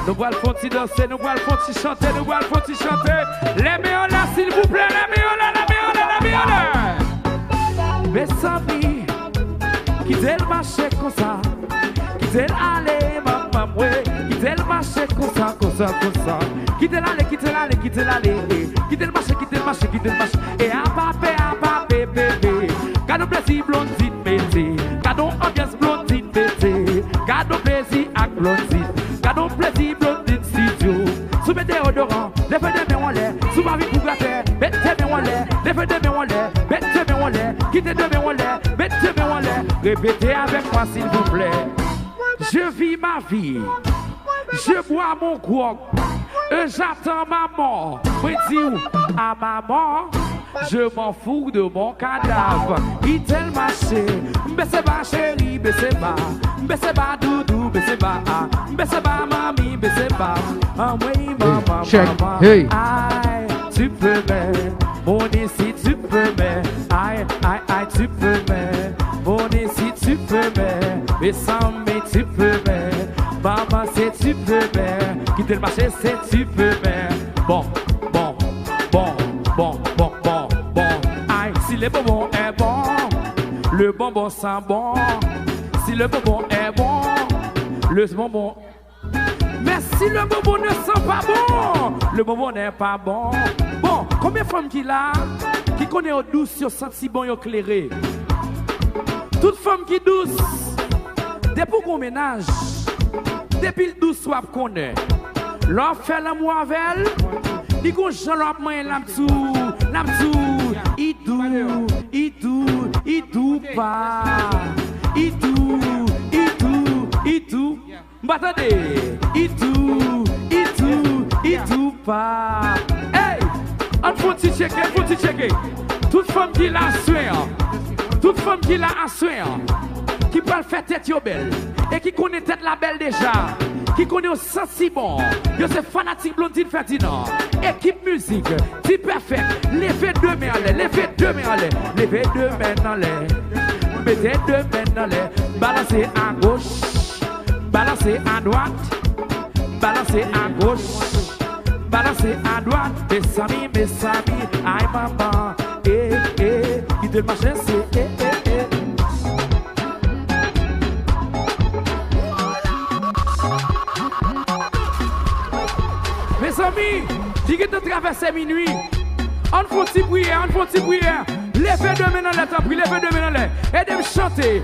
Nous allons faire danser, nous allons faire chanter, nous allons faire chanter. Les meilleurs là, s'il vous plaît, les meilleurs là, les meilleurs là, les meilleurs là. Mes amis, quittez le marché comme ça. Quittez l'aller, maman, ouais. Quittez le marché comme ça, comme ça, comme ça. Quittez l'aller, quittez l'aller, quittez l'aller. Quittez le marché, quittez le marché, quittez le marché. Et à papé, bébé. Cadeau plaisir, blondine, bébé. Cadeau ambiance, blondine, bébé. Cadeau plaisir, avec blondine. Cadeau plaisir, blondine, studio. Sous mes déodorants, les feux de mes wallets. Sous ma vie pour gratter, mettez mes wallets. Les feux de mes wallets, mettez mes wallets. Quittez de mes wallets, mettez mes wallets. Répétez avec moi s'il vous plaît. Je vis ma vie, je bois mon grog, j'attends ma mort. Oui, dis où? À ma mort, je m'en fous de mon cadavre. Quittez le marché, baissez pas chérie, baissez pas doudou, baissez pas mamie, baissez pas. Ah oui, maman, maman, hey. Aïe, tu peux mettre, mon ici tu peux mettre, aïe, tu peux mettre, mon ici tu peux mettre, mais sans mais tu peux mettre, maman c'est tu peux mettre, quitter le marché c'est tu peux mettre. Bon, aïe, si le bonbon est bon, le bonbon sent bon, si le bonbon est bon, le bonbon. Mais si le bonbon ne sent pas bon, le bonbon n'est pas bon. Bon, combien de femmes qu'il a qui connaît au douce, qui sent si bon et éclairé? Toute femme qui douce, depuis qu'on ménage, depuis le douce, soit connaît. L'on fait l'amour avec elle, il go j'en main l'amtou, il doux pas, il doux, m'attendez, il doux pas. Hey, on faut checker. Toute femme qui l'a assué, qui peut faire tête yo belle, et qui connaît tête la belle déjà, qui connaît au sens si bon, yo c'est fanatique Blondine Ferdinand, équipe musique, type parfait, levez deux mains en l'air, levez deux mains en l'air, mettez deux mains en l'air, balancez à gauche, balancez à droite, balancez à gauche, balancez à droite, mes amis, aïe maman, qui te marche, c'est Mes amis, qui te traverse minuit, on faut t'y prier, Levez deux mains dans l'air, levez deux mains dans l'air, et de me chanter,